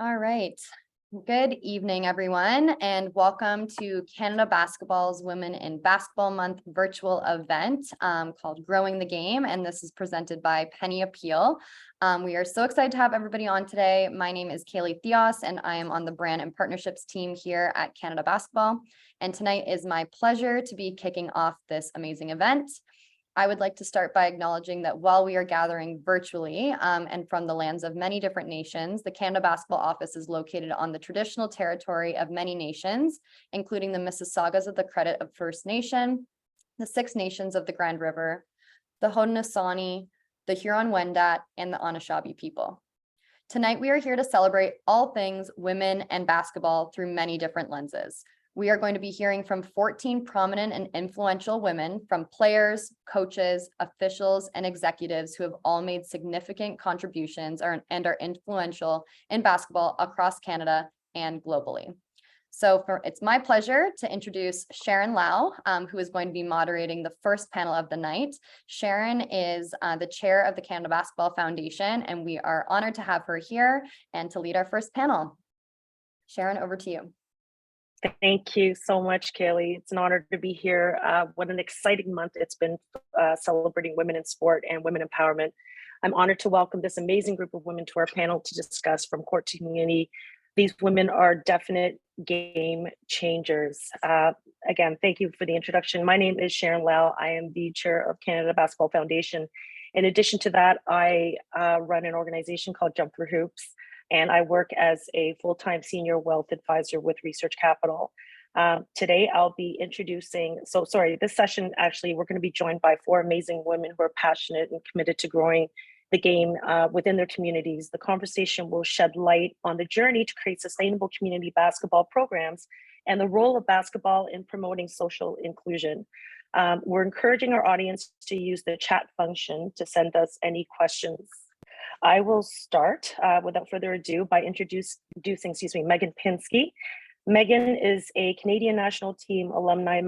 All right. Good evening, everyone, and welcome to Canada Basketball's Women in Basketball Month virtual event called Growing the Game, and this is presented by Penny Appeal. We are so excited to have everybody on today. My name is Cailey Theos, and I am on the brand and partnerships team here at Canada Basketball. And tonight is my pleasure to be kicking off this amazing event. I would like to start by acknowledging that while we are gathering virtually and from the lands of many different nations, the Canada Basketball Office is located on the traditional territory of many nations, including the Mississaugas of the Credit of First Nation, the Six Nations of the Grand River, the Haudenosaunee, the Huron-Wendat, and the Anishinaabe people. Tonight, we are here to celebrate all things women and basketball through many different lenses. We are going to be hearing from 14 prominent and influential women, from players, coaches, officials, and executives who have all made significant contributions and are influential in basketball across Canada and globally. So it's my pleasure to introduce Sheron Lau, who is going to be moderating the first panel of the night. Sheron is the chair of the Canada Basketball Foundation, and we are honored to have her here and to lead our first panel. Sheron, over to you. Thank you so much, Cailey. It's an honor to be here. What an exciting month it's been celebrating women in sport and women empowerment. I'm honored to welcome this amazing group of women to our panel to discuss from court to community. These women are definite game changers. Again, thank you for the introduction. My name is Sheron Lau. I am the chair of Canada Basketball Foundation. In addition to that, I run an organization called Jump for Hoops, and I work as a full-time senior wealth advisor with Research Capital. Today, I'll be introducing, this session, actually, we're gonna be joined by 4 amazing women who are passionate and committed to growing the game within their communities. The conversation will shed light on the journey to create sustainable community basketball programs and the role of basketball in promoting social inclusion. We're encouraging our audience to use the chat function to send us any questions. I will start without further ado by introducing Megan Pinske. Megan is a Canadian national team alumni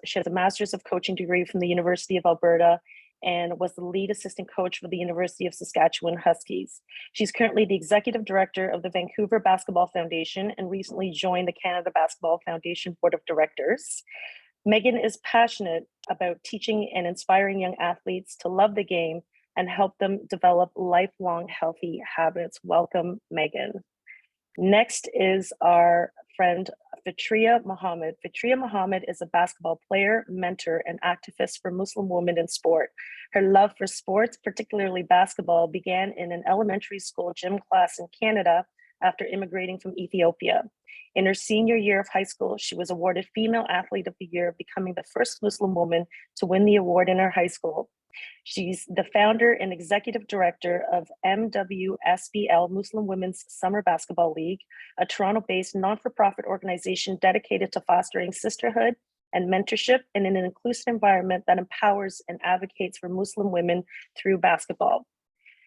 She has a master's of coaching degree from the University of Alberta and was the lead assistant coach for the University of Saskatchewan Huskies. She's currently the executive director of the Vancouver Basketball Foundation and recently joined the Canada Basketball Foundation Board of Directors. Megan is passionate about teaching and inspiring young athletes to love the game and help them develop lifelong healthy habits. Welcome, Megan. Next is our friend Fitriya Mohamed. Fitriya Mohamed is a basketball player, mentor, and activist for Muslim women in sport. Her love for sports, particularly basketball, began in an elementary school gym class in Canada after immigrating from Ethiopia. In her senior year of high school, she was awarded Female Athlete of the Year, becoming the first Muslim woman to win the award in her high school. She's the founder and executive director of MWSBL, Muslim Women's Summer Basketball League, a Toronto-based non-for-profit organization dedicated to fostering sisterhood and mentorship in an inclusive environment that empowers and advocates for Muslim women through basketball.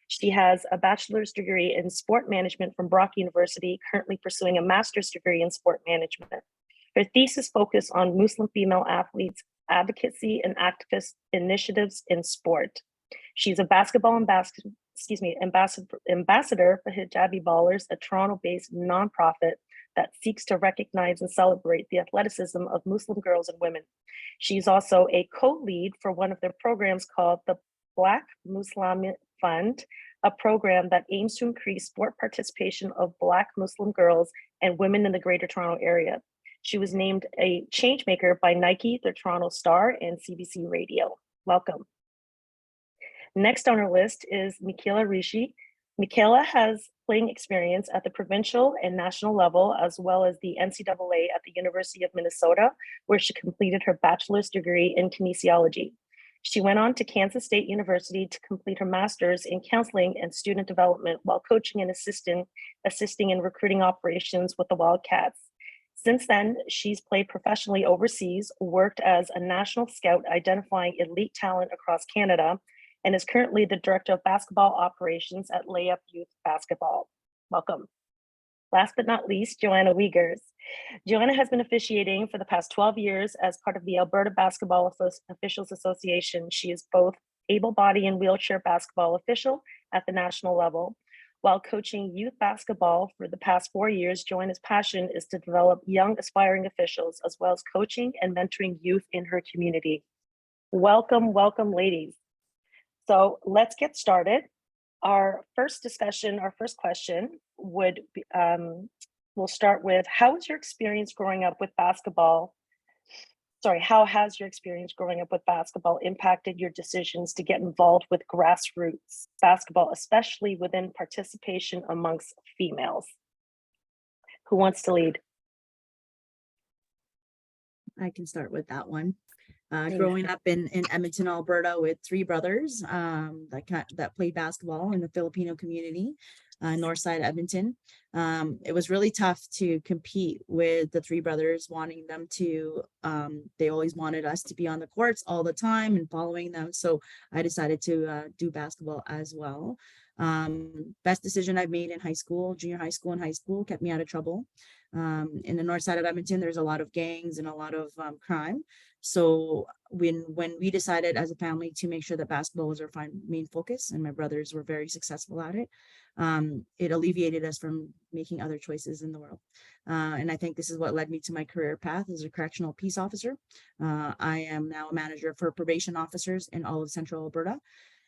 She has a bachelor's degree in sport management from Brock University, currently pursuing a master's degree in sport management. Her thesis focused on Muslim female athletes, advocacy, and activist initiatives in sport. She's a basketball ambassador for Hijabi Ballers, a Toronto-based nonprofit that seeks to recognize and celebrate the athleticism of Muslim girls and women. She's also a co-lead for one of their programs called the Black Muslim Fund, a program that aims to increase sport participation of Black Muslim girls and women in the Greater Toronto Area. She was named a changemaker by Nike, the Toronto Star, and CBC Radio. Welcome. Next on our list is Micaella Riche. Micaella has playing experience at the provincial and national level, as well as the NCAA at the University of Minnesota, where she completed her bachelor's degree in kinesiology. She went on to Kansas State University to complete her master's in counseling and student development while coaching and assisting in recruiting operations with the Wildcats. Since then, she's played professionally overseas, worked as a national scout identifying elite talent across Canada, and is currently the director of basketball operations at Layup Youth Basketball. Welcome. Last but not least, Joanna Wiegers. Joanna has been officiating for the past 12 years as part of the Alberta Basketball Officials Association. She is both able-bodied and wheelchair basketball official at the national level. While coaching youth basketball for the past 4 years, Joanna's passion is to develop young aspiring officials, as well as coaching and mentoring youth in her community. Welcome, welcome, ladies. So let's get started. Our first question would be, we'll start with, how has your experience growing up with basketball impacted your decisions to get involved with grassroots basketball, especially within participation amongst females? Who wants to lead? I can start with that one. Thanks. Growing up in Edmonton, Alberta, with three brothers that played basketball in the Filipino community, north side of Edmonton. It was really tough to compete with the three brothers, wanting them to, they always wanted us to be on the courts all the time and following them. So I decided to do basketball as well. Best decision I've made in high school, junior high school and high school, kept me out of trouble. In the north side of Edmonton, there's a lot of gangs and a lot of crime. So when we decided as a family to make sure that basketball was our main focus, and my brothers were very successful at it, it alleviated us from making other choices in the world. And I think this is what led me to my career path as a correctional peace officer. I am now a manager for probation officers in all of Central Alberta.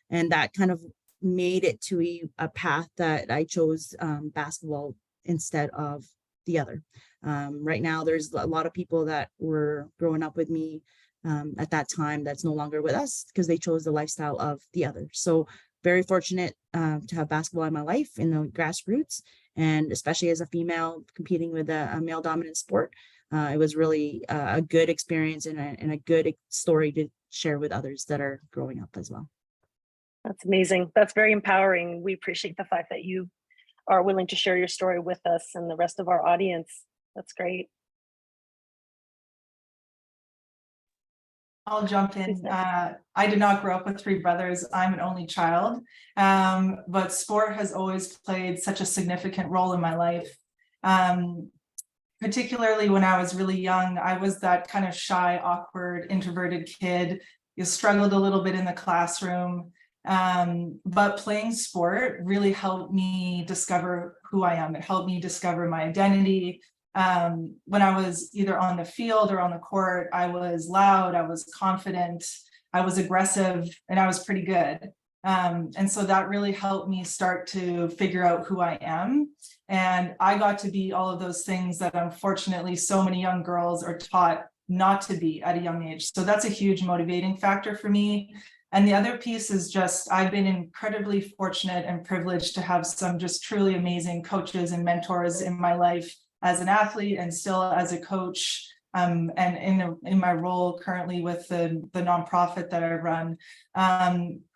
And that kind of made it to a path that I chose basketball instead of the other. Right now, there's a lot of people that were growing up with me at that time that's no longer with us because they chose the lifestyle of the other. So very fortunate to have basketball in my life in the grassroots, and especially as a female competing with a male dominant sport. It was really a good experience and a good story to share with others that are growing up as well. That's amazing. That's very empowering. We appreciate the fact that you are willing to share your story with us and the rest of our audience. That's great. I'll jump in. I did not grow up with three brothers. I'm an only child, but sport has always played such a significant role in my life. Particularly when I was really young, I was that kind of shy, awkward, introverted kid. You struggled a little bit in the classroom. But playing sport really helped me discover who I am. It helped me discover my identity. When I was either on the field or on the court, I was loud, I was confident, I was aggressive, and I was pretty good. And so that really helped me start to figure out who I am. And I got to be all of those things that unfortunately so many young girls are taught not to be at a young age. So that's a huge motivating factor for me. And the other piece is just, I've been incredibly fortunate and privileged to have some just truly amazing coaches and mentors in my life as an athlete and still as a coach, and in my role currently with the nonprofit that I run,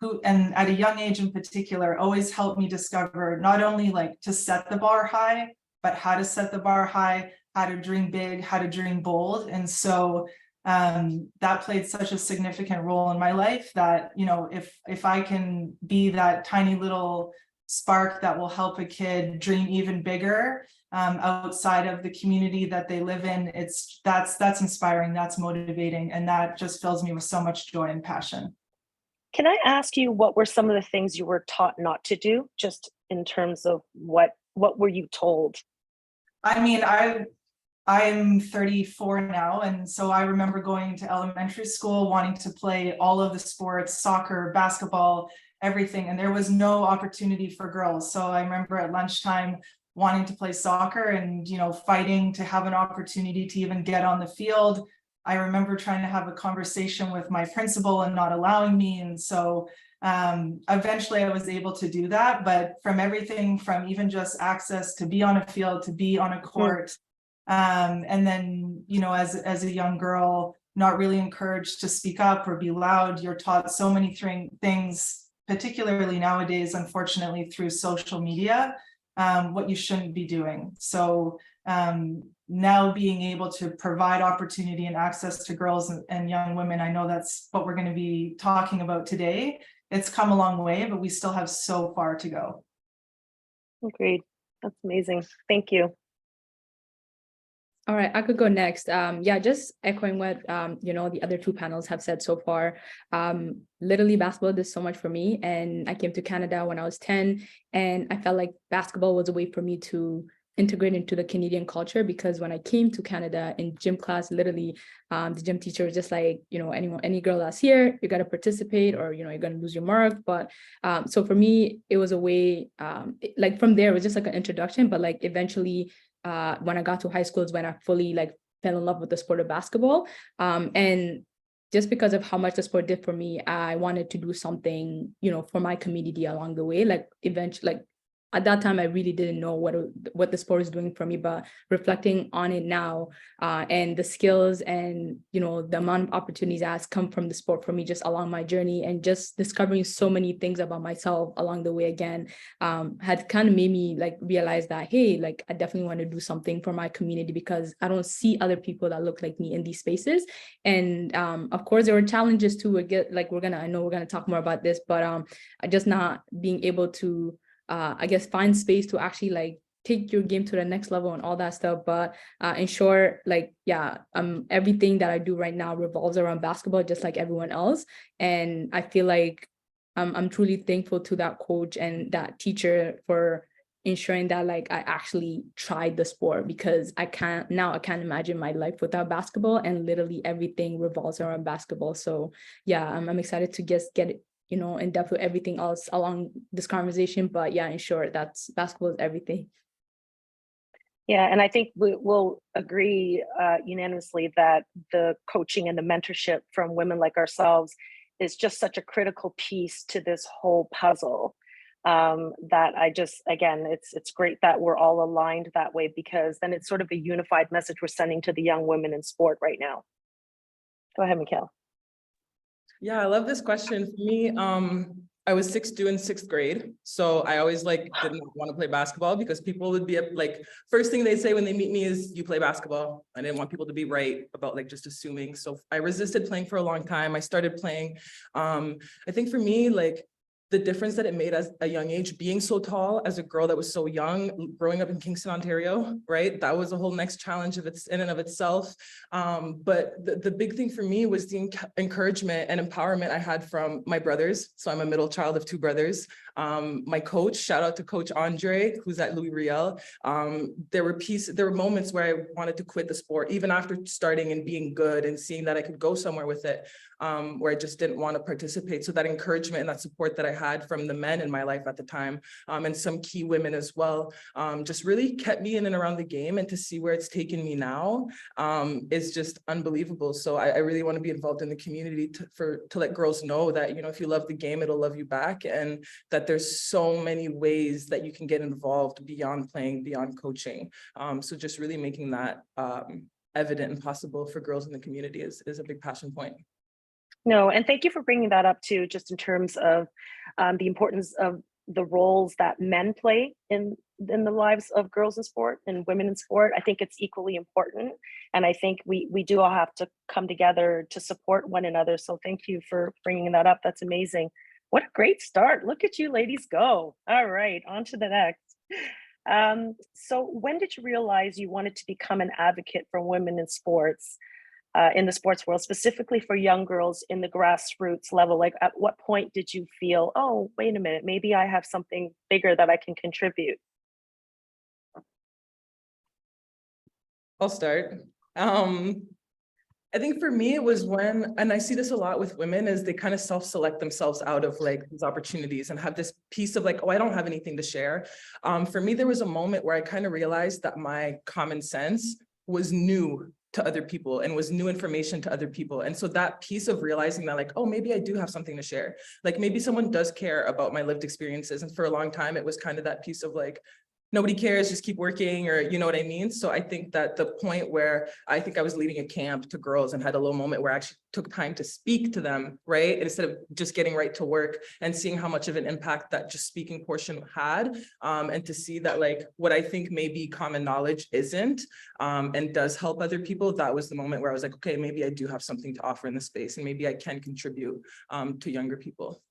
who, and at a young age in particular, always helped me discover not only like to set the bar high, but how to set the bar high, how to dream big, how to dream bold. And so that played such a significant role in my life that, you know, if I can be that tiny little spark that will help a kid dream even bigger outside of the community that they live in, that's inspiring, that's motivating, and that just fills me with so much joy and passion. Can I ask you, what were some of the things you were taught not to do, just in terms of what were you told? I mean, I'm 34 now, and so I remember going to elementary school wanting to play all of the sports, soccer, basketball, everything, and there was no opportunity for girls. So I remember at lunchtime wanting to play soccer and, you know, fighting to have an opportunity to even get on the field. I remember trying to have a conversation with my principal and not allowing me, and so eventually I was able to do that. But from everything from even just access to be on a field, to be on a court, and then, you know, as a young girl, not really encouraged to speak up or be loud. You're taught so many things, particularly nowadays, unfortunately, through social media, what you shouldn't be doing. So now being able to provide opportunity and access to girls and young women, I know that's what we're going to be talking about today. It's come a long way, but we still have so far to go. Agreed. That's amazing. Thank you. All right, I could go next. Yeah, just echoing what the other two panels have said so far. Literally basketball did so much for me, and I came to Canada when I was 10, and I felt like basketball was a way for me to integrate into the Canadian culture, because when I came to Canada in gym class, literally the gym teacher was just like, any girl that's here, you got to participate, or you're going to lose your mark. But so for me, it was a way, like from there, it was just like an introduction, but like eventually when I got to high school is when I fully like fell in love with the sport of basketball. And just because of how much the sport did for me, I wanted to do something, for my community along the way. Like eventually, like at that time, I really didn't know what the sport is doing for me, but reflecting on it now, and the skills and, the amount of opportunities that has come from the sport for me just along my journey, and just discovering so many things about myself along the way again, had kind of made me like realize that, hey, like I definitely want to do something for my community, because I don't see other people that look like me in these spaces. And of course, there were challenges too. I know we're gonna talk more about this, but just not being able to I guess find space to actually like take your game to the next level and all that stuff. But in short, like, yeah, everything that I do right now revolves around basketball, just like everyone else. And I feel like I'm truly thankful to that coach and that teacher for ensuring that like I actually tried the sport, because I can't imagine my life without basketball, and literally everything revolves around basketball. So yeah, I'm excited to just get it, in depth with everything else along this conversation. But yeah, in short, that's basketball is everything. Yeah, and I think we'll agree unanimously that the coaching and the mentorship from women like ourselves is just such a critical piece to this whole puzzle. That again, it's great that we're all aligned that way, because then it's sort of a unified message we're sending to the young women in sport right now. Go ahead, Micaella. Yeah, I love this question. For me, I was 6'2" in 6th grade. So I always didn't want to play basketball, because people would be like, first thing they say when they meet me is, you play basketball. I didn't want people to be right about like just assuming. So I resisted playing for a long time. I started playing. I think for me, like the difference that it made as a young age, being so tall as a girl that was so young, growing up in Kingston, Ontario, right? That was a whole next challenge in and of itself. But the big thing for me was the encouragement and empowerment I had from my brothers. So I'm a middle child of 2 brothers. My coach, shout out to Coach Andre, who's at Louis Riel. There were moments where I wanted to quit the sport, even after starting and being good and seeing that I could go somewhere with it, where I just didn't want to participate. So that encouragement and that support that I had from the men in my life at the time, and some key women as well, just really kept me in and around the game. And to see where it's taken me now is just unbelievable. So I really want to be involved in the community to let girls know that, if you love the game, it'll love you back, and that there's so many ways that you can get involved beyond playing, beyond coaching. So just really making that evident and possible for girls in the community is a big passion point. No, and thank you for bringing that up too, just in terms of the importance of the roles that men play in the lives of girls in sport and women in sport. I think it's equally important. And I think we do all have to come together to support one another. So thank you for bringing that up. That's amazing. What a great start. Look at you ladies go. All right, on to the next. So when did you realize you wanted to become an advocate for women in sports? In the sports world, specifically for young girls in the grassroots level? Like, at what point did you feel, oh, wait a minute, maybe I have something bigger that I can contribute? I'll start. I think for me, it was when, and I see this a lot with women, is they kind of self-select themselves out of like these opportunities and have this piece of like, oh, I don't have anything to share. For me, there was a moment where I kind of realized that my common sense was new to other people and was new information to other people. And so that piece of realizing that like, oh, maybe I do have something to share. Like maybe someone does care about my lived experiences. And for a long time, it was kind of that piece of like, nobody cares, just keep working, or you know what I mean? So I think that the point where I think I was leading a camp to girls and had a little moment where I actually took time to speak to them, right? Instead of just getting right to work, and seeing how much of an impact that just speaking portion had, and to see that like what I think may be common knowledge isn't, and does help other people. That was the moment where I was like, okay, maybe I do have something to offer in this space, and maybe I can contribute to younger people.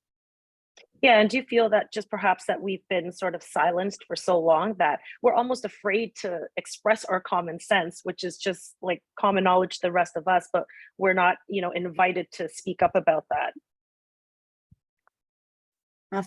Yeah, and do you feel that just perhaps that we've been sort of silenced for so long that we're almost afraid to express our common sense, which is just like common knowledge to the rest of us, but we're not, invited to speak up about that?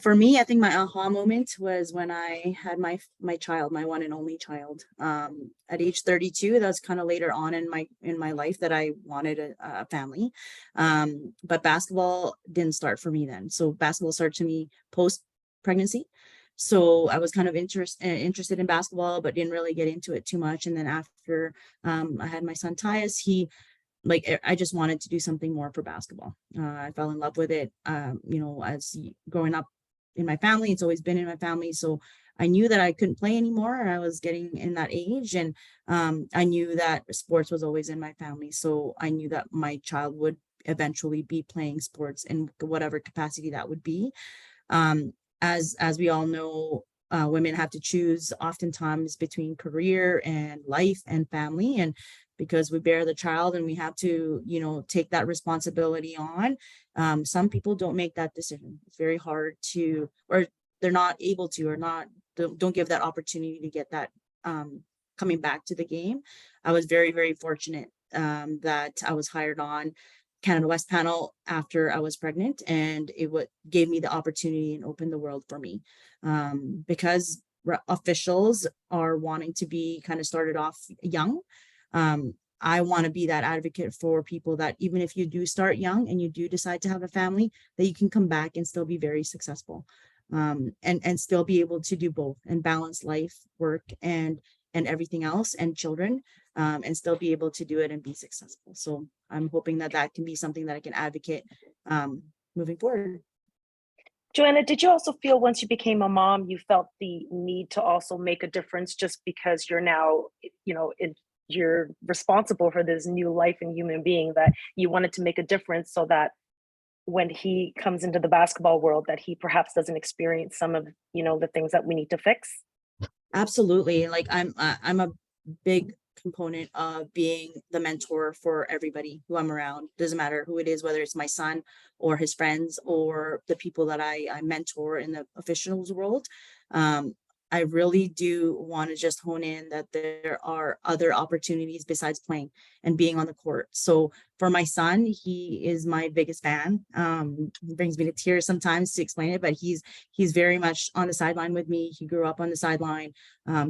For me, I think my aha moment was when I had my child, my one and only child. At age 32, that was kind of later on in my life that I wanted a family. But basketball didn't start for me then. So basketball started to me post pregnancy. So I was kind of interested in basketball, but didn't really get into it too much. And then after I had my son Theos, I just wanted to do something more for basketball. I fell in love with it. As growing up in my family, it's always been in my family. So I knew that I couldn't play anymore. I was getting in that age, and I knew that sports was always in my family. So I knew that my child would eventually be playing sports in whatever capacity that would be. As we all know, women have to choose oftentimes between career and life and family, and because we bear the child and we have to, take that responsibility on. Some people don't make that decision. It's very hard to, or they're not able to, or don't give that opportunity to get that coming back to the game. I was very, very fortunate that I was hired on Canada West panel after I was pregnant, and it gave me the opportunity and opened the world for me, because officials are wanting to be kind of started off young. I want to be that advocate for people that even if you do start young and you do decide to have a family, that you can come back and still be very successful, and still be able to do both and balance life, work, and everything else, and children, and still be able to do it and be successful. So I'm hoping that can be something that I can advocate moving forward. Joanna, did you also feel once you became a mom, you felt the need to also make a difference just because you're now, you're responsible for this new life and human being, that you wanted to make a difference so that when he comes into the basketball world, that he perhaps doesn't experience some of, the things that we need to fix? Absolutely. Like I'm a big component of being the mentor for everybody who I'm around. Doesn't matter who it is, whether it's my son or his friends or the people that I mentor in the officials world. I really do want to just hone in that there are other opportunities besides playing and being on the court. So for my son, he is my biggest fan. It brings me to tears sometimes to explain it, but he's very much on the sideline with me. He grew up on the sideline.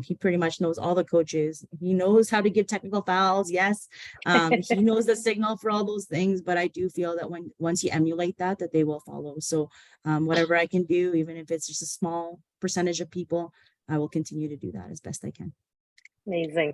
He pretty much knows all the coaches. He knows how to give technical fouls. Yes. He knows the signal for all those things, but I do feel that once you emulate that they will follow. So whatever I can do, even if it's just a small percentage of people, I will continue to do that as best I can. Amazing.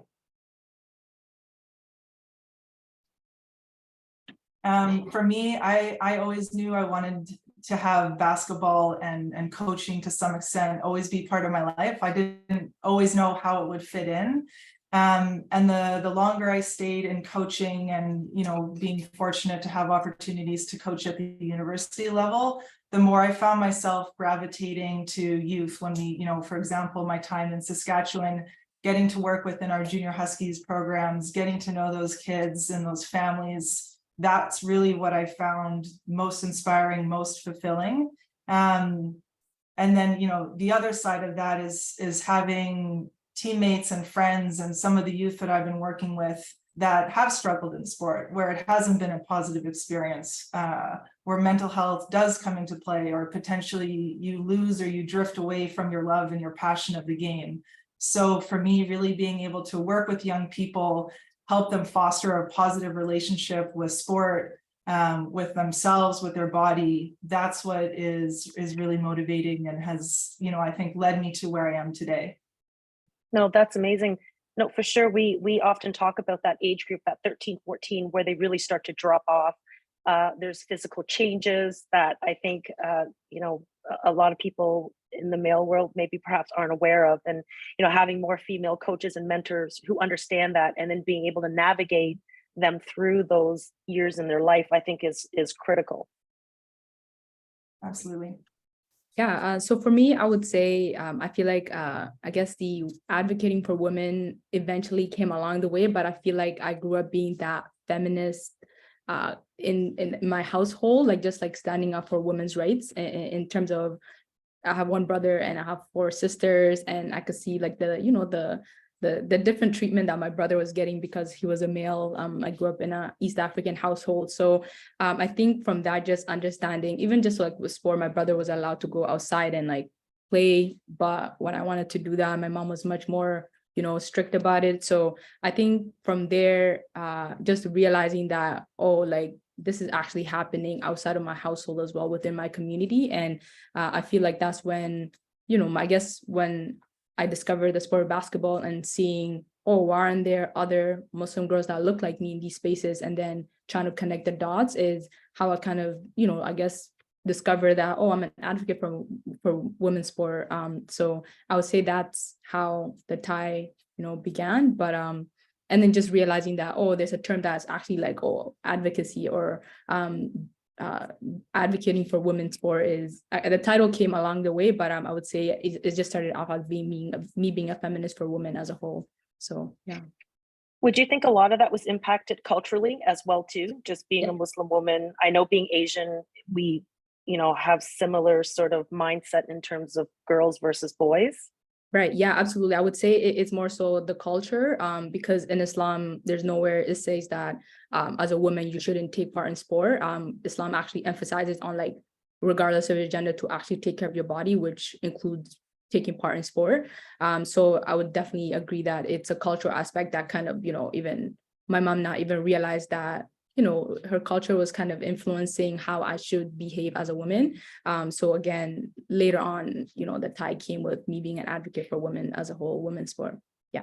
For me, I always knew I wanted to have basketball and coaching to some extent always be part of my life. I didn't always know how it would fit in. And the longer I stayed in coaching and, being fortunate to have opportunities to coach at the university level, the more I found myself gravitating to youth. When we, for example, my time in Saskatchewan, getting to work within our junior Huskies programs, getting to know those kids and those families, that's really what I found most inspiring, most fulfilling. And then, the other side of that is having teammates and friends and some of the youth that I've been working with that have struggled in sport, where it hasn't been a positive experience, where mental health does come into play, or potentially you lose or you drift away from your love and your passion of the game. So for me, really being able to work with young people, help them foster a positive relationship with sport, with themselves, with their body, that's what is really motivating and has, I think led me to where I am today. No, that's amazing. No, for sure. We often talk about that age group, that 13, 14, where they really start to drop off. There's physical changes that I think, a lot of people in the male world maybe perhaps aren't aware of. And, having more female coaches and mentors who understand that, and then being able to navigate them through those years in their life, I think is critical. Absolutely. Yeah, so for me, I would say I feel like I guess the advocating for women eventually came along the way, but I feel like I grew up being that feminist in my household, like just like standing up for women's rights in terms of I have one brother and I have 4 sisters, and I could see like the different treatment that my brother was getting because he was a male. I grew up in a East African household. So I think from that, just understanding, even just like with sport, my brother was allowed to go outside and like play. But when I wanted to do that, my mom was much more, strict about it. So I think from there, just realizing that, oh, like this is actually happening outside of my household as well, within my community. And I feel like that's when, I guess when I discovered the sport of basketball and seeing, oh, why aren't there other Muslim girls that look like me in these spaces? And then trying to connect the dots is how I kind of, I guess, discover that, oh, I'm an advocate for women's sport. So I would say that's how the tie, began. But and then just realizing that, oh, there's a term that's actually like, oh, advocacy or advocating for women's sport is the title came along the way, but I would say it just started off as me being a feminist for women as a whole. So yeah. Would you think a lot of that was impacted culturally as well too? Just being a Muslim woman, I know being Asian, we have similar sort of mindset in terms of girls versus boys. Right. Yeah, absolutely. I would say it's more so the culture, because in Islam, there's nowhere it says that as a woman, you shouldn't take part in sport. Islam actually emphasizes on like, regardless of your gender, to actually take care of your body, which includes taking part in sport. So I would definitely agree that it's a cultural aspect that kind of, even my mom not even realized that, her culture was kind of influencing how I should behave as a woman. So again, later on, the tie came with me being an advocate for women as a whole, women's sport. Yeah.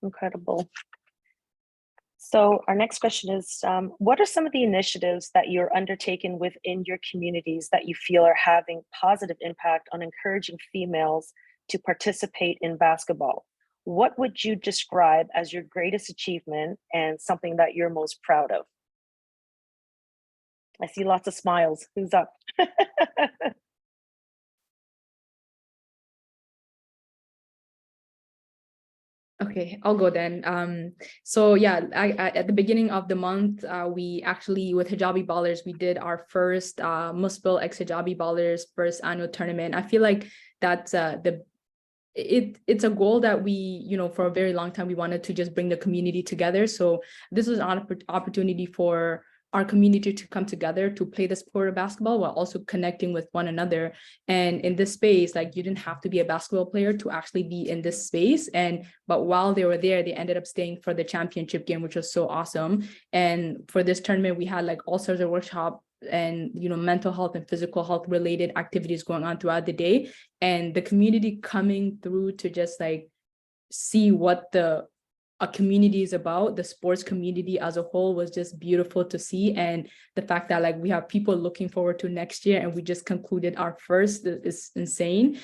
Incredible. So our next question is, what are some of the initiatives that you're undertaking within your communities that you feel are having positive impact on encouraging females to participate in basketball? What would you describe as your greatest achievement and something that you're most proud of? I see lots of smiles. Who's up? Okay, I'll go then. So yeah, at the beginning of the month, we actually, with Hijabi Ballers, we did our first MWSBL x Hijabi Ballers first annual tournament. I feel like that's it's a goal that we, for a very long time, we wanted to just bring the community together. So this was an opportunity for our community to come together to play the sport of basketball while also connecting with one another. And in this space, like, you didn't have to be a basketball player to actually be in this space. But while they were there, they ended up staying for the championship game, which was so awesome. And for this tournament, we had like all sorts of workshop and mental health and physical health related activities going on throughout the day, and the community coming through to just like see what a community is about. The sports community as a whole was just beautiful to see, and the fact that like we have people looking forward to next year and we just concluded our first is insane.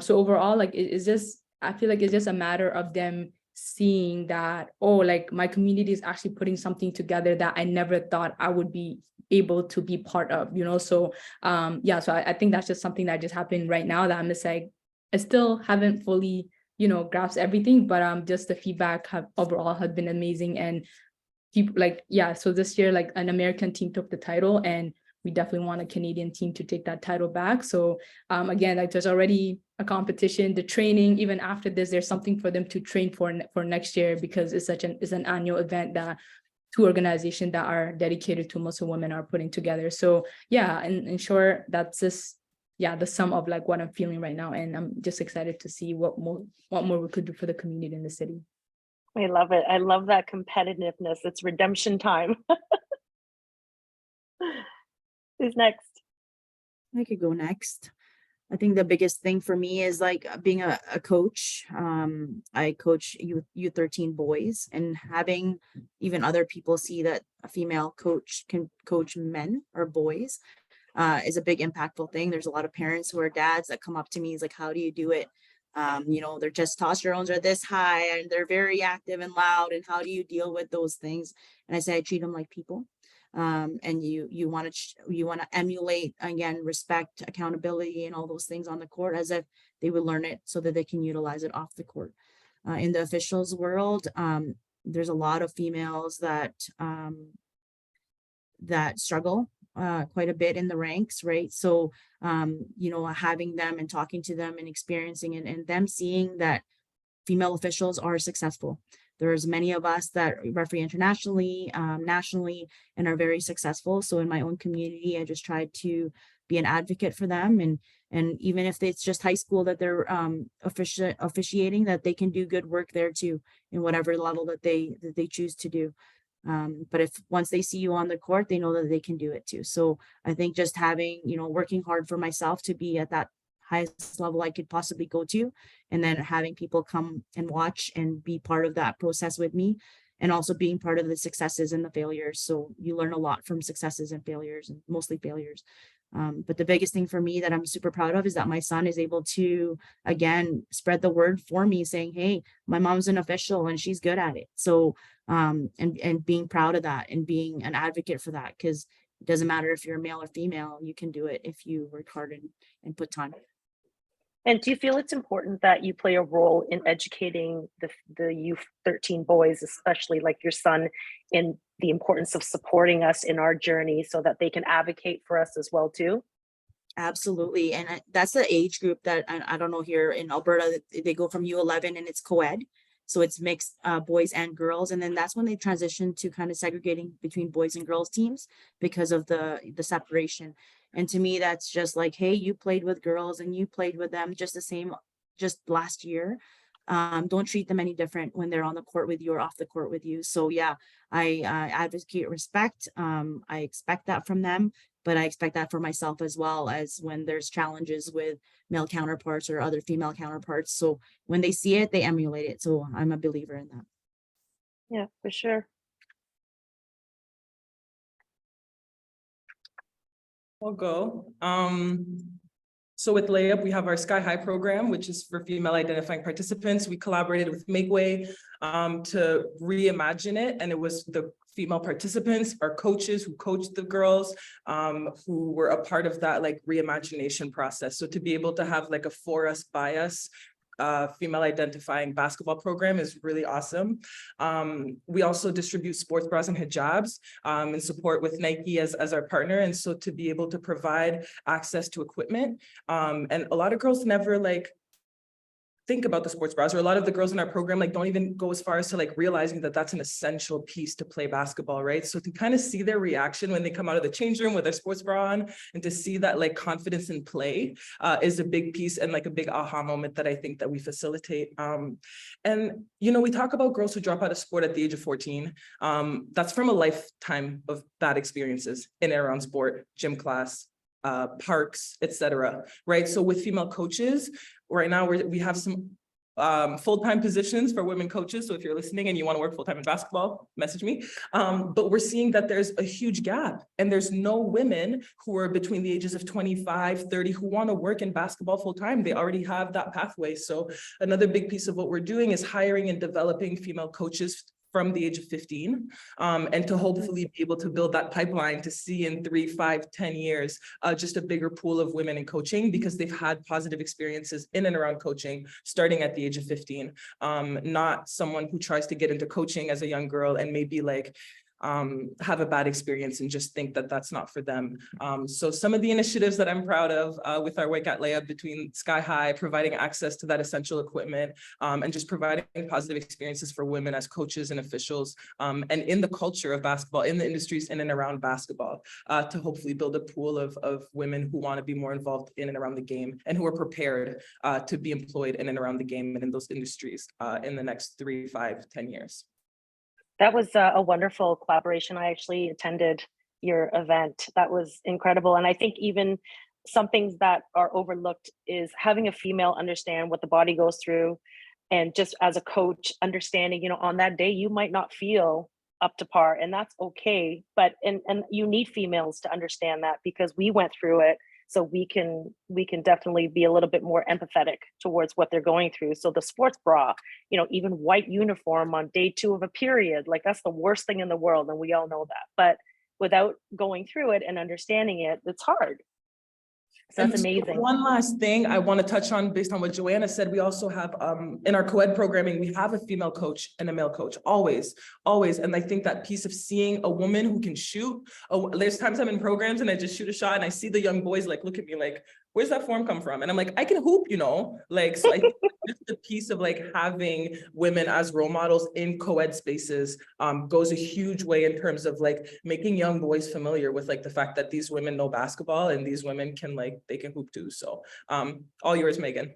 So overall, like it's just, I feel like it's just a matter of them seeing that, oh, like my community is actually putting something together that I never thought I would be able to be part of, so yeah, so I think that's just something that just happened right now that I'm just like, I still haven't fully grasped everything, but just the feedback overall has been amazing. And people like, yeah, so this year like an American team took the title, and we definitely want a Canadian team to take that title back. So again, like there's already a competition, the training, even after this, there's something for them to train for next year, because it's an annual event that 2 organizations that are dedicated to Muslim women are putting together. So yeah, and in short, that's just, yeah, the sum of like what I'm feeling right now. And I'm just excited to see what more we could do for the community in the city. I love it. I love that competitiveness. It's redemption time. Who's next? I could go next. I think the biggest thing for me is like being a coach. I coach U13 boys, and having even other people see that a female coach can coach men or boys is a big impactful thing. There's a lot of parents who are dads that come up to me, is like, how do you do it? Their testosterones are this high and they're very active and loud, and how do you deal with those things? And I say, I treat them like people. And you want to emulate, again, respect, accountability, and all those things on the court as if they would learn it so that they can utilize it off the court. In the officials world, there's a lot of females that struggle quite a bit in the ranks, right? So, you know, having them and talking to them and experiencing it and them seeing that female officials are successful. There's many of us that referee internationally, nationally, and are very successful. So in my own community, I just tried to be an advocate for them. And even if it's just high school that they're officiating, that they can do good work there too, in whatever level that they choose to do. But if once they see you on the court, they know that they can do it too. So I think just having, you know, working hard for myself to be at that highest level I could possibly go to, and then having people come and watch and be part of that process with me, and also being part of the successes and the failures. So you learn a lot from successes and failures, and mostly failures. But the biggest thing for me that I'm super proud of is that my son is able to, again, spread the word for me, saying, hey, my mom's an official and she's good at it. So, and being proud of that and being an advocate for that, because it doesn't matter if you're male or female, you can do it if you work hard and put time. And do you feel it's important that you play a role in educating the U13 boys, especially like your son, in the importance of supporting us in our journey so that they can advocate for us as well too? Absolutely. And that's the age group that I don't know, here in Alberta, they go from U11 and it's co-ed. So it's mixed boys and girls. And then that's when they transition to kind of segregating between boys and girls teams because of the separation. And to me, that's just like, hey, you played with girls and you played with them just the same, just last year. Don't treat them any different when they're on the court with you or off the court with you. So yeah, I advocate respect. I expect that from them, but I expect that for myself as well, as when there's challenges with male counterparts or other female counterparts. So when they see it, they emulate it. So I'm a believer in that. Yeah, for sure. I'll go. So with Layup, we have our Sky High program, which is for female identifying participants. We collaborated with Makeway to reimagine it. And it was the female participants, our coaches who coached the girls, who were a part of that like reimagination process. So to be able to have like a for us, by us, female identifying basketball program is really awesome. We also distribute sports bras and hijabs in support with Nike as our partner. And so to be able to provide access to equipment, and a lot of girls never like think about the sports bras, or a lot of the girls in our program like don't even go as far as to like realizing that that's an essential piece to play basketball, right? So to kind of see their reaction when they come out of the change room with their sports bra on, and to see that like confidence in play is a big piece and like a big aha moment that I think that we facilitate. And you know, we talk about girls who drop out of sport at the age of 14. That's from a lifetime of bad experiences in and around sport, gym class, parks, etc. Right? So with female coaches, right now we have some full-time positions for women coaches. So if you're listening and you want to work full-time in basketball, message me. But we're seeing that there's a huge gap, and there's no women who are between the ages of 25, 30 who want to work in basketball full-time. They already have that pathway. So another big piece of what we're doing is hiring and developing female coaches from the age of 15, and to hopefully be able to build that pipeline to see in 3, 5, 10 years, just a bigger pool of women in coaching, because they've had positive experiences in and around coaching starting at the age of 15. Not someone who tries to get into coaching as a young girl and maybe like have a bad experience and just think that that's not for them. So some of the initiatives that I'm proud of with our White Cat Layup between Sky High, providing access to that essential equipment, and just providing positive experiences for women as coaches and officials, and in the culture of basketball, in the industries in and around basketball, to hopefully build a pool of women who want to be more involved in and around the game, and who are prepared to be employed in and around the game and in those industries in the next 3, 5, 10 years. That was a wonderful collaboration. I actually attended your event. That was incredible. And I think even some things that are overlooked is having a female understand what the body goes through. And just as a coach, understanding, you know, on that day, you might not feel up to par, and that's okay. But, and you need females to understand that, because we went through it. So we can definitely be a little bit more empathetic towards what they're going through. So the sports bra, you know, even white uniform on day 2 of a period, like that's the worst thing in the world. And we all know that. But without going through it and understanding it, it's hard. So that's And amazing. one last thing I want to touch on based on what Joanna said, we also have in our co-ed programming, we have a female coach and a male coach, always. And I think that piece of seeing a woman who can shoot, there's times I'm in programs and I just shoot a shot and I see the young boys like look at me like, where's that form come from? And I'm like, I can hoop, you know, like, so I think just the piece of like having women as role models in co-ed spaces goes a huge way in terms of like making young boys familiar with like the fact that these women know basketball and these women can like, they can hoop too. So all yours, Megan.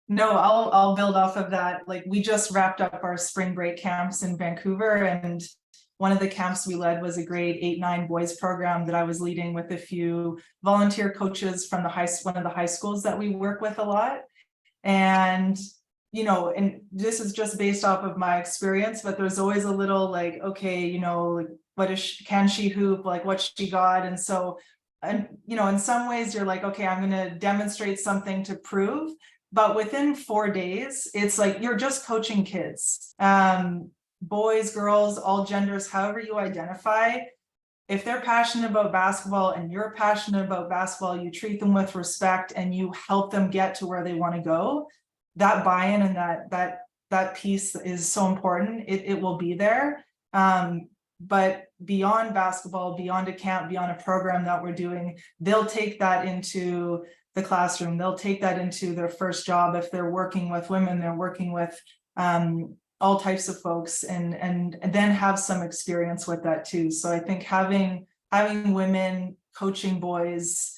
No, I'll build off of that. Like we just wrapped up our spring break camps in Vancouver, and one of the camps we led was a grade 8-9 boys program that I was leading with a few volunteer coaches from one of the high schools that we work with a lot. And you know, and this is just based off of my experience, but there's always a little like, okay, you know, like what is can she hoop, like what she got. And so, and you know, in some ways you're like, okay, I'm going to demonstrate something to prove. But within 4 days, it's like you're just coaching kids, boys, girls, all genders, however you identify. If they're passionate about basketball and you're passionate about basketball, you treat them with respect and you help them get to where they want to go. That buy-in and that piece is so important. It will be there. But beyond basketball, beyond a camp, beyond a program that we're doing, they'll take that into the classroom. They'll take that into their first job. If they're working with women, they're working with all types of folks, and then have some experience with that too. So I think having women coaching boys,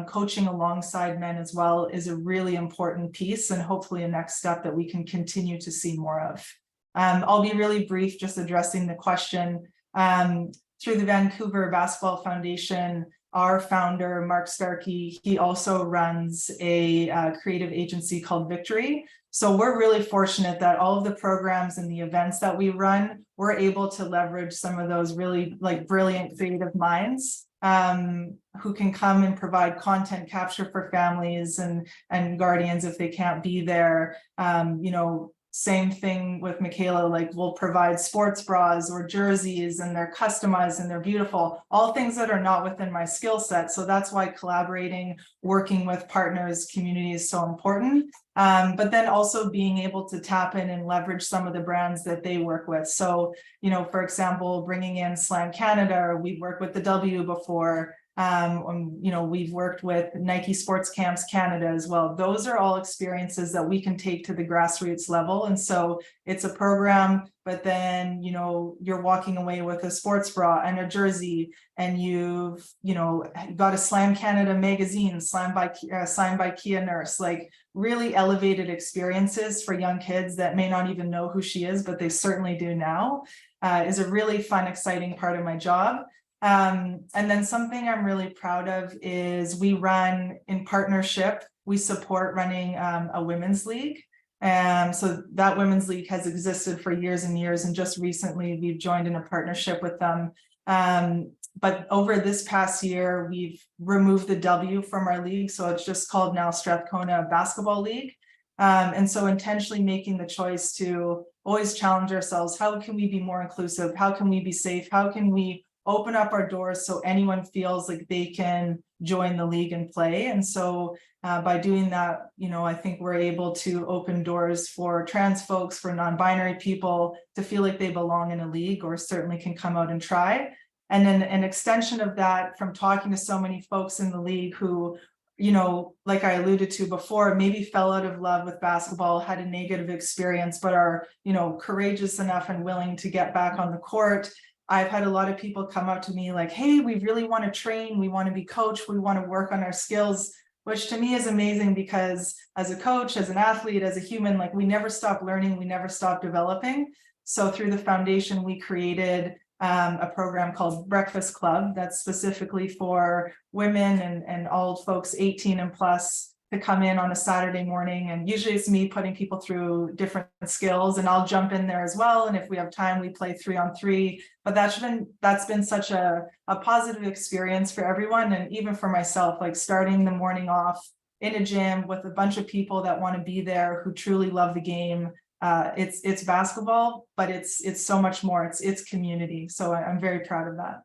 coaching alongside men as well is a really important piece, and hopefully a next step that we can continue to see more of. I'll be really brief, just addressing the question. Through the Vancouver Basketball Foundation, our founder, Mark Starkey, he also runs a creative agency called Victory. So we're really fortunate that all of the programs and the events that we run, we're able to leverage some of those really like brilliant creative minds who can come and provide content capture for families and guardians if they can't be there. You know, same thing with Micaella, like we'll provide sports bras or jerseys, and they're customized and they're beautiful, all things that are not within my skill set. So that's why collaborating, working with partners, community is so important. But then also being able to tap in and leverage some of the brands that they work with. So, you know, for example, bringing in Slam Canada, or we've worked with the W before. You know, we've worked with Nike Sports Camps Canada as well. Those are all experiences that we can take to the grassroots level. And so it's a program, but then, you know, you're walking away with a sports bra and a jersey, and you've, you know, got a Slam Canada magazine, signed by Kia Nurse, like really elevated experiences for young kids that may not even know who she is, but they certainly do now, is a really fun, exciting part of my job. And then something I'm really proud of is we run in partnership, we support running a women's league. So that women's league has existed for years and years, and just recently we've joined in a partnership with them. But over this past year, we've removed the W from our league. So it's just called now Strathcona Basketball League. And so intentionally making the choice to always challenge ourselves. How can we be more inclusive? How can we be safe? How can we open up our doors so anyone feels like they can join the league and play? And so by doing that, you know, I think we're able to open doors for trans folks, for non-binary people to feel like they belong in a league, or certainly can come out and try. And then an extension of that, from talking to so many folks in the league who, you know, like I alluded to before, maybe fell out of love with basketball, had a negative experience, but are, you know, courageous enough and willing to get back on the court. I've had a lot of people come up to me like, hey, we really want to train, we want to be coached, we want to work on our skills, which to me is amazing, because as a coach, as an athlete, as a human, like we never stop learning, we never stop developing. So through the foundation, we created a program called Breakfast Club that's specifically for women and all folks 18 and plus to come in on a Saturday morning. And usually it's me putting people through different skills, and I'll jump in there as well. And if we have time, we play 3-on-3. But that's been such a positive experience for everyone, and even for myself, like starting the morning off in a gym with a bunch of people that want to be there, who truly love the game. It's basketball, but it's so much more. It's community. So I'm very proud of that.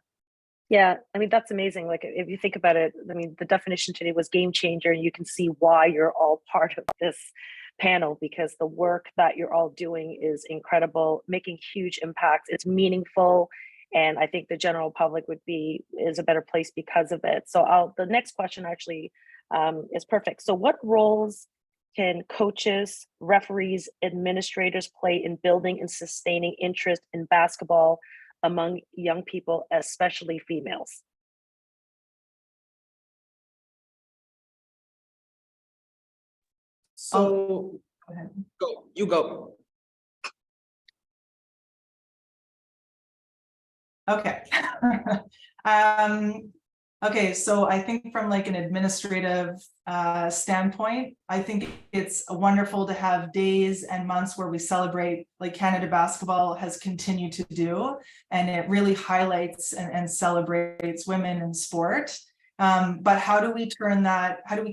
Yeah, I mean, that's amazing. Like, if you think about it, I mean, the definition today was game changer, and you can see why you're all part of this panel, because the work that you're all doing is incredible, making huge impacts. It's meaningful. And I think the general public is a better place because of it. So the next question actually is perfect. So what roles can coaches, referees, administrators play in building and sustaining interest in basketball among young people, especially females? So Go ahead. you go. Okay. Okay, so I think from like an administrative standpoint, I think it's wonderful to have days and months where we celebrate, like Canada Basketball has continued to do, and it really highlights and celebrates women in sport. But how do we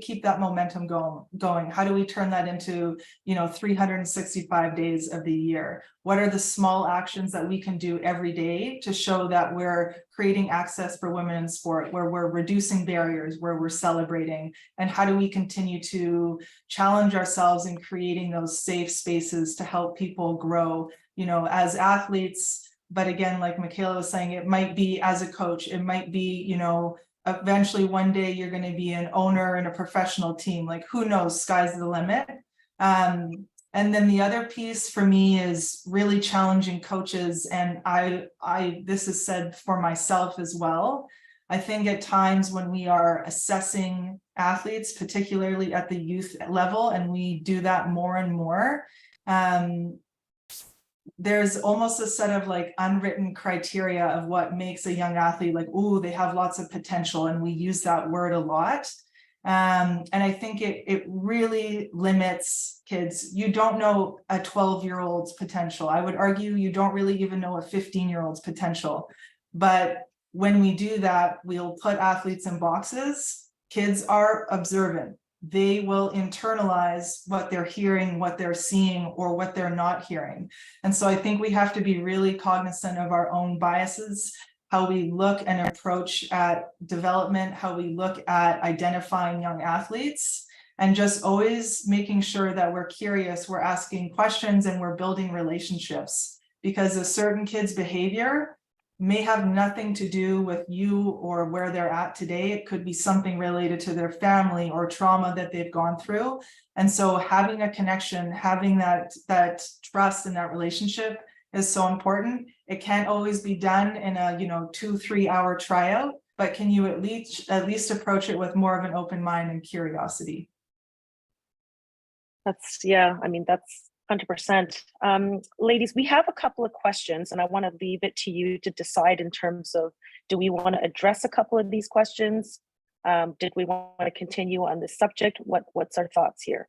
keep that momentum going? How do we turn that into, 365 days of the year? What are the small actions that we can do every day to show that we're creating access for women in sport, where we're reducing barriers, where we're celebrating? And how do we continue to challenge ourselves in creating those safe spaces to help people grow, as athletes? But again, like Micaella was saying, it might be as a coach, it might be, eventually one day you're going to be an owner in a professional team. Like, who knows, sky's the limit. And then the other piece for me is really challenging coaches. And this is said for myself as well. I think at times when we are assessing athletes, particularly at the youth level, and we do that more and more, there's almost a set of like unwritten criteria of what makes a young athlete like, ooh, they have lots of potential. And we use that word a lot. And I think it really limits kids. You don't know a 12-year-old's potential. I would argue you don't really even know a 15-year-old's potential. But when we do that, we'll put athletes in boxes. Kids are observant. They will internalize what they're hearing, what they're seeing, or what they're not hearing. And so I think we have to be really cognizant of our own biases, how we look and approach at development, how we look at identifying young athletes, and just always making sure that we're curious, we're asking questions, and we're building relationships. Because a certain kid's behavior may have nothing to do with you or where they're at today. It could be something related to their family or trauma that they've gone through. And so having a connection, having that trust in that relationship is so important. It can't always be done in a 2-3 hour tryout, but can you at least approach it with more of an open mind and curiosity? That's 100%. Ladies, we have a couple of questions, and I want to leave it to you to decide in terms of, do we want to address a couple of these questions? Did we want to continue on this subject? What's our thoughts here?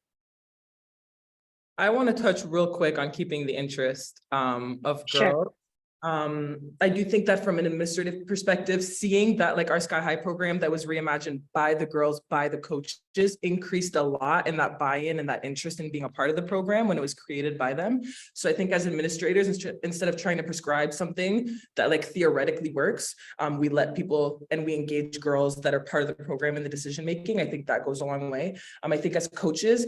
I want to touch real quick on keeping the interest of girls. Sure. I do think that from an administrative perspective, seeing that like our Sky High program that was reimagined by the girls, by the coaches, increased a lot in that buy-in and that interest in being a part of the program when it was created by them. So I think as administrators, instead of trying to prescribe something that like theoretically works, we let people and we engage girls that are part of the program in the decision-making. I think that goes a long way. I think as coaches,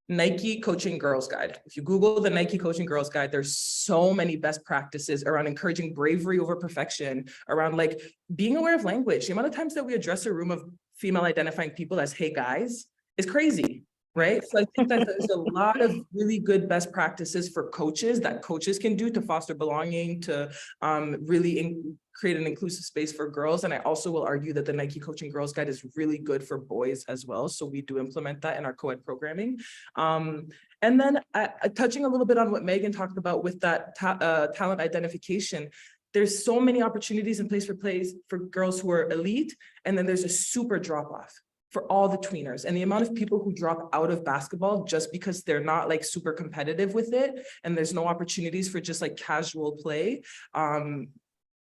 Nike Coaching Girls Guide. If you Google the Nike Coaching Girls Guide, there's so many best practices around encouraging bravery over perfection, around like being aware of language. The amount of times that we address a room of female identifying people as, hey guys, is crazy, right? So I think that there's a lot of really good best practices for coaches that coaches can do to foster belonging, to really create an inclusive space for girls. And I also will argue that the Nike Coaching Girls Guide is really good for boys as well. So we do implement that in our co-ed programming. And then touching a little bit on what Megan talked about with that talent identification, there's so many opportunities in place for girls who are elite. And then there's a super drop off for all the tweeners, and the amount of people who drop out of basketball just because they're not like super competitive with it. And there's no opportunities for just like casual play.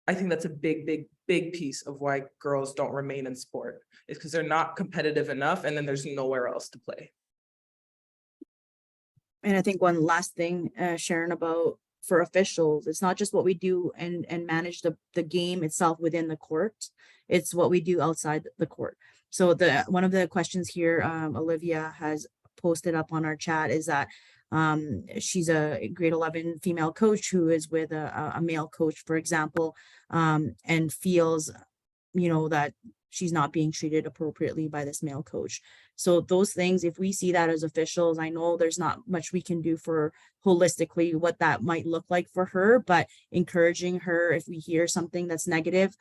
I think that's a big piece of why girls don't remain in sport, is because they're not competitive enough, and then there's nowhere else to play. And I think one last thing, Sheron, about for officials. It's not just what we do and manage the game itself within the court. It's what we do outside the court. So one of the questions here, Olivia has posted up on our chat is that she's a grade 11 female coach who is with a male coach, for example, and feels, that she's not being treated appropriately by this male coach. So those things, if we see that as officials, I know there's not much we can do for holistically what that might look like for her, but encouraging her if we hear something that's negative,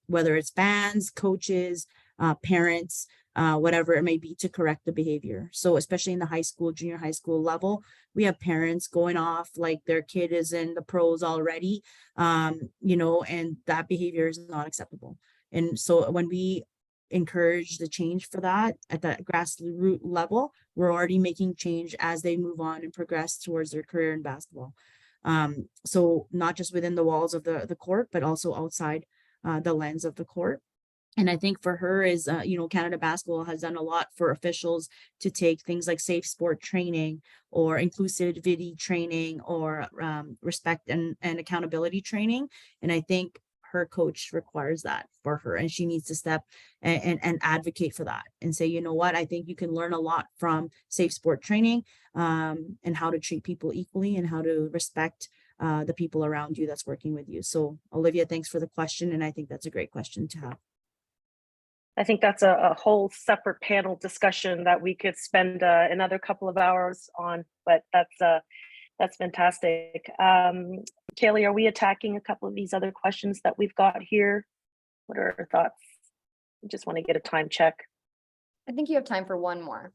whether it's fans, coaches, parents, whatever it may be, to correct the behavior. So especially in the high school, junior high school level, we have parents going off like their kid is in the pros already, and that behavior is not acceptable. And so when we encourage the change for that at that grassroots level, we're already making change as they move on and progress towards their career in basketball. So not just within the walls of the court, but also outside the lens of the court. And I think for her is, Canada Basketball has done a lot for officials to take things like safe sport training or inclusivity training or respect and accountability training. And I think her coach requires that for her, and she needs to step and advocate for that and say, you know what, I think you can learn a lot from safe sport training and how to treat people equally and how to respect the people around you that's working with you. So Olivia, thanks for the question. And I think that's a great question to have. I think that's a whole separate panel discussion that we could spend another couple of hours on, but that's fantastic. Cailey, are we attacking a couple of these other questions that we've got here? What are our thoughts? I just want to get a time check. I think you have time for one more.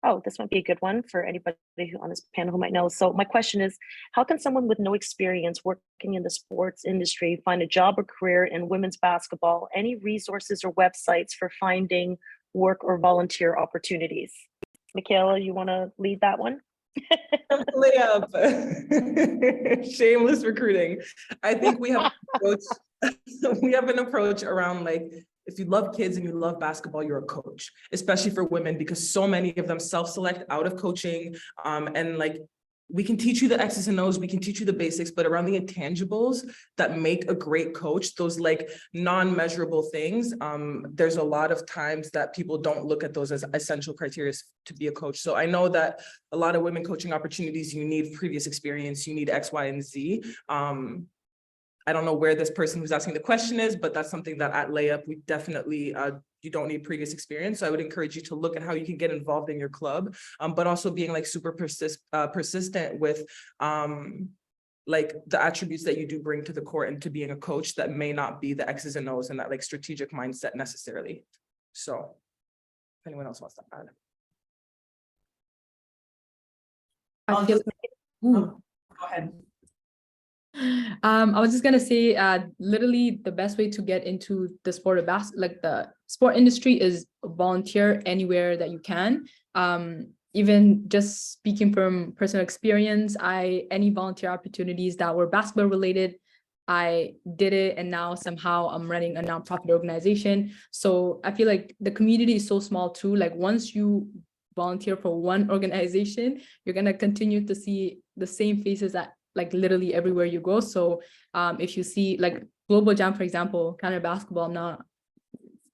Oh, this might be a good one for anybody on this panel who might know. So my question is, how can someone with no experience working in the sports industry find a job or career in women's basketball? Any resources or websites for finding work or volunteer opportunities? Micaella, you want to lead that one? Layup. Shameless recruiting. I think we have an approach around like, if you love kids and you love basketball, you're a coach, especially for women, because so many of them self-select out of coaching. And like, we can teach you the X's and O's, we can teach you the basics, but around the intangibles that make a great coach, those like non-measurable things, there's a lot of times that people don't look at those as essential criteria to be a coach. So I know that a lot of women coaching opportunities, you need previous experience, you need X, Y, and Z. I don't know where this person who's asking the question is, but that's something that at Layup, we definitely, you don't need previous experience. So I would encourage you to look at how you can get involved in your club, but also being like super persistent with like the attributes that you do bring to the court and to being a coach that may not be the X's and O's and that like strategic mindset necessarily. So if anyone else wants to add. I feel Go ahead. I was just gonna say, literally the best way to get into the sport of like the sport industry is volunteer anywhere that you can. Even just speaking from personal experience, any volunteer opportunities that were basketball related, I did it, and now somehow I'm running a nonprofit organization. So I feel like the community is so small too. Like once you volunteer for one organization, you're gonna continue to see the same faces at like literally everywhere you go. So if you see like Global Jam, for example, Canada Basketball, I'm not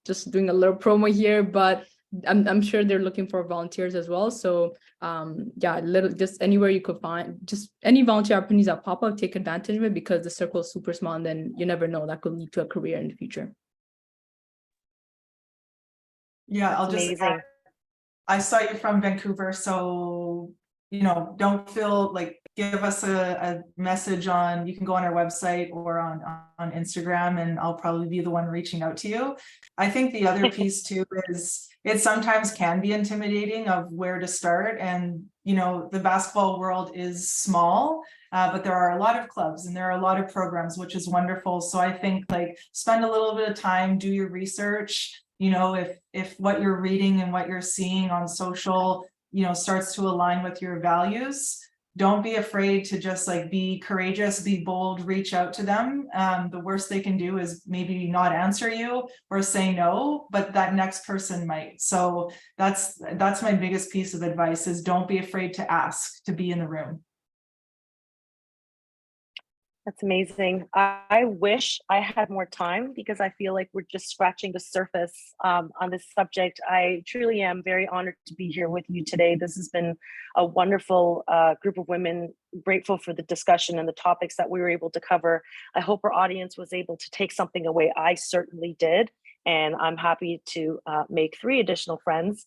just doing a little promo here, but I'm sure they're looking for volunteers as well. So yeah, just anywhere you could find, just any volunteer opportunities that pop up, take advantage of it, because the circle is super small, and then you never know, that could lead to a career in the future. Yeah, I'll just Amazing. I saw you from Vancouver, so don't feel like, give us a message you can go on our website or on Instagram, and I'll probably be the one reaching out to you. I think the other piece too is it sometimes can be intimidating of where to start. And, the basketball world is small, but there are a lot of clubs and there are a lot of programs, which is wonderful. So I think like spend a little bit of time, do your research, if what you're reading and what you're seeing on social, starts to align with your values, don't be afraid to just like be courageous, be bold, reach out to them. The worst they can do is maybe not answer you or say no, but that next person might. So that's my biggest piece of advice, is don't be afraid to ask, to be in the room. That's amazing. I wish I had more time because I feel like we're just scratching the surface on this subject. I truly am very honored to be here with you today. This has been a wonderful group of women, grateful for the discussion and the topics that we were able to cover. I hope our audience was able to take something away. I certainly did. And I'm happy to make 3 additional friends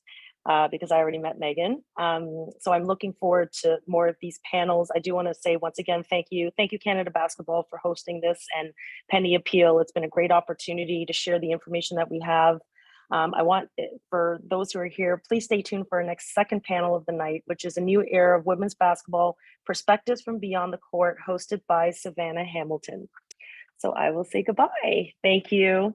because I already met Megan. So I'm looking forward to more of these panels. I do want to say once again, thank you. Thank you, Canada Basketball, for hosting this, and Penny Appeal. It's been a great opportunity to share the information that we have. I want, for those who are here, please stay tuned for our next second panel of the night, which is a new era of women's basketball, perspectives from beyond the court, hosted by Savannah Hamilton. So I will say goodbye. Thank you.